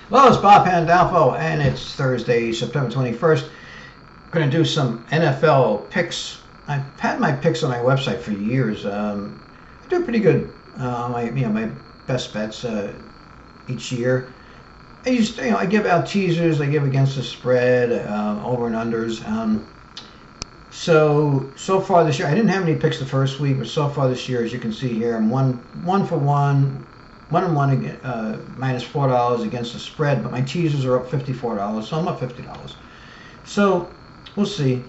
Hello, it's Bob Pandolfo, and it's Thursday, September 21st. I'm going to do some NFL picks. I've had my picks on my website for years. I do pretty good. My best bets each year. I give out teasers. I give against the spread, over and unders. So far this year, I didn't have any picks the first week, but so far this year, as you can see here, I'm one for one and one minus $4 against the spread, but my teasers are up $54, so I'm up $50. So we'll see.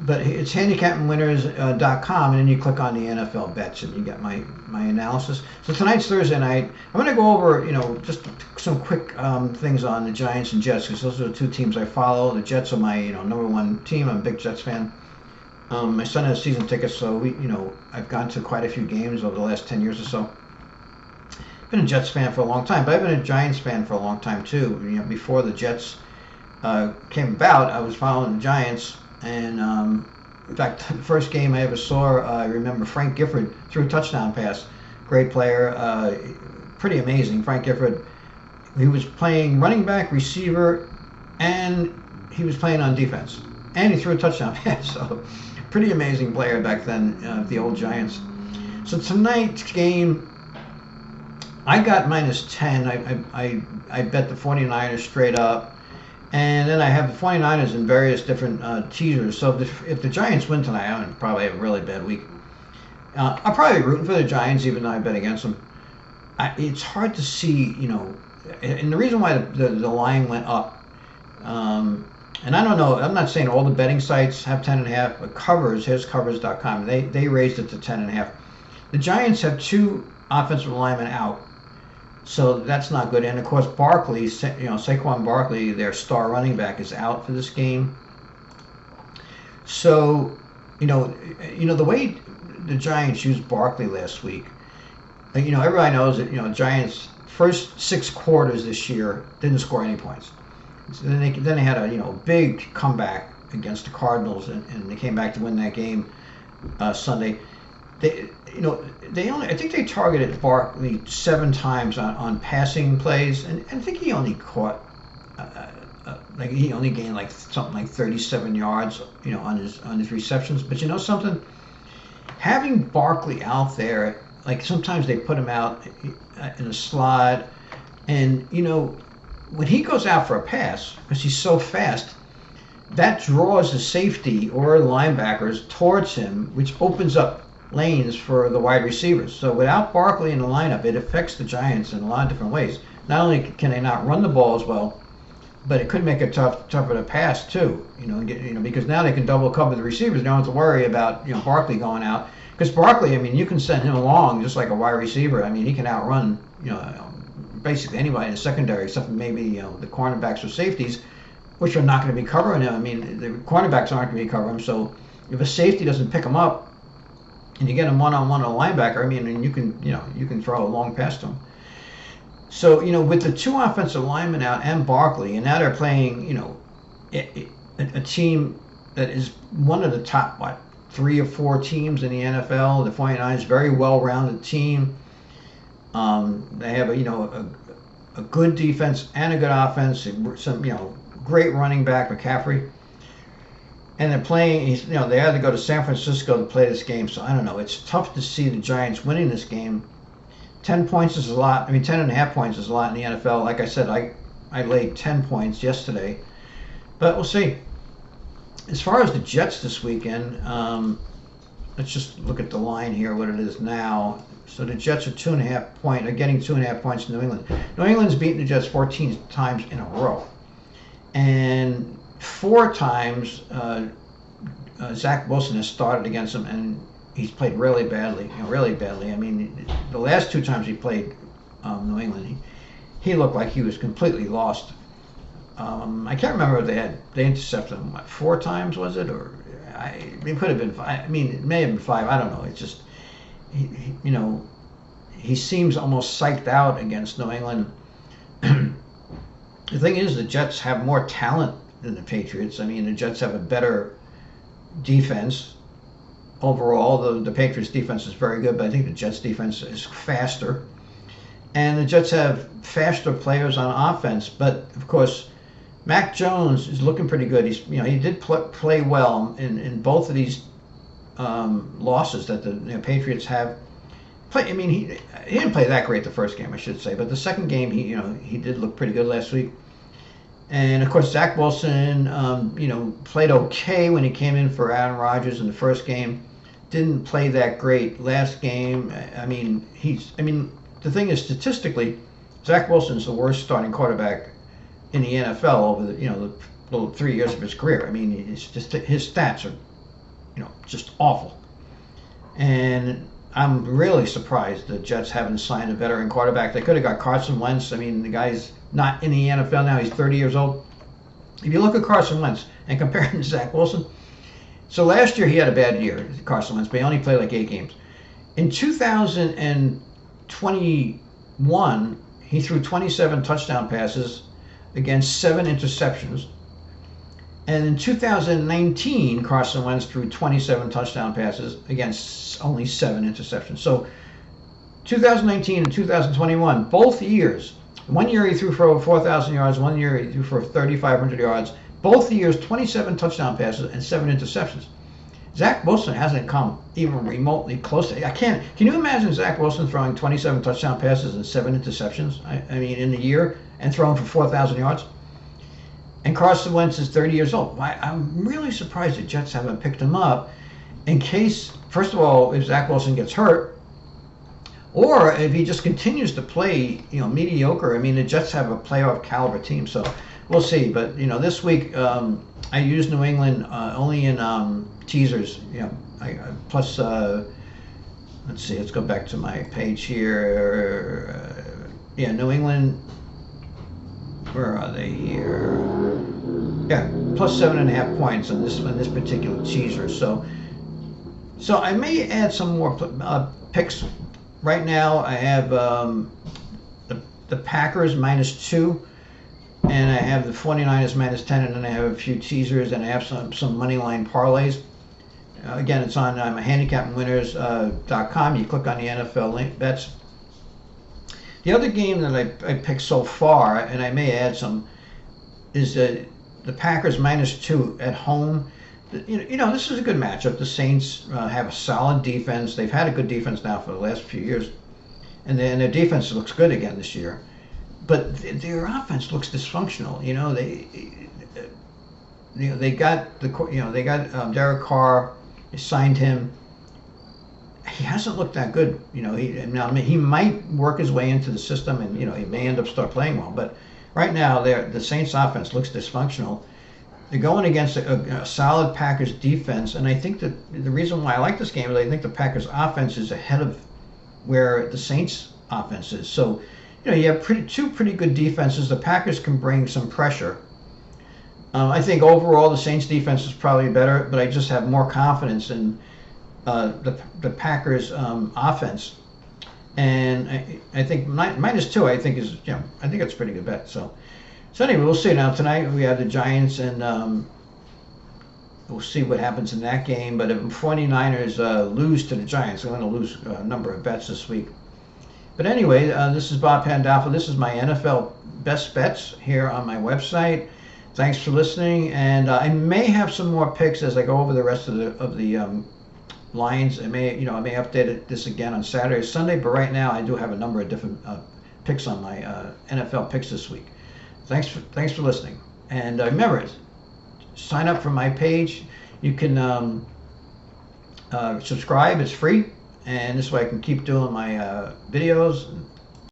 But it's handicapandwinners.com, and then you click on the NFL bets, and you get my analysis. So tonight's Thursday night. I'm going to go over just some quick things on the Giants and Jets, because those are the two teams I follow. The Jets are my number one team. I'm a big Jets fan. My son has season tickets, so I've gone to quite a few games over the last 10 years or so. Been a Jets fan for a long time, but I've been a Giants fan for a long time too. Before the Jets came about, I was following the Giants, and in fact, the first game I ever saw, I remember Frank Gifford threw a touchdown pass. Great player, pretty amazing. Frank Gifford, he was playing running back, receiver, and he was playing on defense, and he threw a touchdown pass. So, pretty amazing player back then, the old Giants. So tonight's game, I got minus 10. I bet the 49ers straight up. And then I have the 49ers in various different teasers. So if the Giants win tonight, I'm going to probably have a really bad week. I'll probably be rooting for the Giants, even though I bet against them. It's hard to see, and the reason why the line went up, and I don't know, I'm not saying all the betting sites have 10.5, but here's covers.com, they raised it to 10.5. The Giants have two offensive linemen out. So that's not good. And of course, Saquon Barkley, their star running back, is out for this game. So, the way the Giants used Barkley last week, everybody knows that, Giants first 6 quarters this year didn't score any points. So then they had a big comeback against the Cardinals, and they came back to win that game Sunday. I think they targeted Barkley 7 times on passing plays, and I think he only caught, he only gained something like 37 yards, on his receptions. But something, having Barkley out there, sometimes they put him out in a slot, and when he goes out for a pass, because he's so fast, that draws the safety or linebackers towards him, which opens up lanes for the wide receivers. So without Barkley in the lineup, it affects the Giants in a lot of different ways. Not only can they not run the ball as well, but it could make it tougher to pass too. Because now they can double cover the receivers. They don't have to worry about Barkley going out. Because Barkley, you can send him along just like a wide receiver. He can outrun basically anybody in the secondary, except for maybe the cornerbacks or safeties, which are not going to be covering him. The cornerbacks aren't going to be covering him. So if a safety doesn't pick him up, and you get him one-on-one on a linebacker, and you can throw a long pass to him. So, with the 2 offensive linemen out and Barkley, and now they're playing, a team that is one of the top, 3 or 4 teams in the NFL. The 49ers, very well-rounded team. They have a good defense and a good offense. Some, great running back, McCaffrey. And they're playing, they had to go to San Francisco to play this game. So I don't know. It's tough to see the Giants winning this game. 10 points is a lot. 10.5 points is a lot in the NFL. Like I said, I laid 10 points yesterday. But we'll see. As far as the Jets this weekend, let's just look at the line here, what it is now. So the Jets are 2.5 points. They're getting 2.5 points in New England. New England's beaten the Jets 14 times in a row. And 4 times Zach Wilson has started against him, and he's played really badly. Really badly. The last 2 times he played New England, he looked like he was completely lost. I can't remember if they intercepted him 4 times, was it, or it could have been 5. It may have been 5. I don't know. It's just he seems almost psyched out against New England. The thing is, the Jets have more talent than the Patriots. The Jets have a better defense overall. The Patriots defense is very good, but I think the Jets defense is faster. and the Jets have faster players on offense. But of course, Mac Jones is looking pretty good. He did play well in both of these losses that the Patriots have. I mean, he didn't play that great the first game, I should say, but the second game he did look pretty good last week. And of course, Zach Wilson, played okay when he came in for Aaron Rodgers in the first game. Didn't play that great last game. I mean, the thing is, statistically, Zach Wilson's the worst starting quarterback in the NFL over the 3 years of his career. I mean, it's just his stats are, just awful. And I'm really surprised the Jets haven't signed a veteran quarterback. They could have got Carson Wentz. I mean, the guy's not in the NFL now. He's 30 years old. If you look at Carson Wentz and compare him to Zach Wilson, so last year he had a bad year, Carson Wentz, but he only played like 8 games. In 2021, he threw 27 touchdown passes against 7 interceptions. And in 2019, Carson Wentz threw 27 touchdown passes against only 7 interceptions. So 2019 and 2021, both years, one year he threw for over 4,000 yards, one year he threw for 3,500 yards. Both years, 27 touchdown passes and 7 interceptions. Zach Wilson hasn't come even remotely close to it. Can you imagine Zach Wilson throwing 27 touchdown passes and 7 interceptions, I mean, in a year, and throwing for 4,000 yards? And Carson Wentz is 30 years old. I'm really surprised the Jets haven't picked him up in case, first of all, if Zach Wilson gets hurt, or if he just continues to play, mediocre. I mean, the Jets have a playoff caliber team, so we'll see. But this week I used New England only in teasers. Plus, let's see. Let's go back to my page here. New England. Where are they here? Yeah, plus 7.5 points on this particular teaser. So I may add some more picks. Right now, I have the Packers -2, and I have the 49ers -10, and then I have a few teasers, and I have some money line parlays. Again, it's on handicapandwinners.com. You click on the NFL link bets. The other game that I picked so far, and I may add some, is the Packers -2 at home. This is a good matchup. The Saints have a solid defense. They've had a good defense now for the last few years, and their defense looks good again this year. But their offense looks dysfunctional. They got Derek Carr. They signed him. He hasn't looked that good. He might work his way into the system, and he may end up start playing well. But right now, the Saints' offense looks dysfunctional. They're going against a solid Packers defense, and I think that the reason why I like this game is I think the Packers' offense is ahead of where the Saints' offense is. So, you have two pretty good defenses. The Packers can bring some pressure. I think overall the Saints' defense is probably better, but I just have more confidence in the Packers' offense, and I think -2. I think is I think it's a pretty good bet. So anyway, we'll see. Now tonight we have the Giants, and we'll see what happens in that game. But if 49ers lose to the Giants, they're going to lose a number of bets this week. But anyway, this is Bob Pandolfo. This is my NFL best bets here on my website. Thanks for listening, and I may have some more picks as I go over the rest of the lines. I may update this again on Saturday, Sunday, but right now I do have a number of different picks on my NFL picks this week. Thanks for listening, and remember, sign up for my page. You can subscribe; it's free, and this way I can keep doing my videos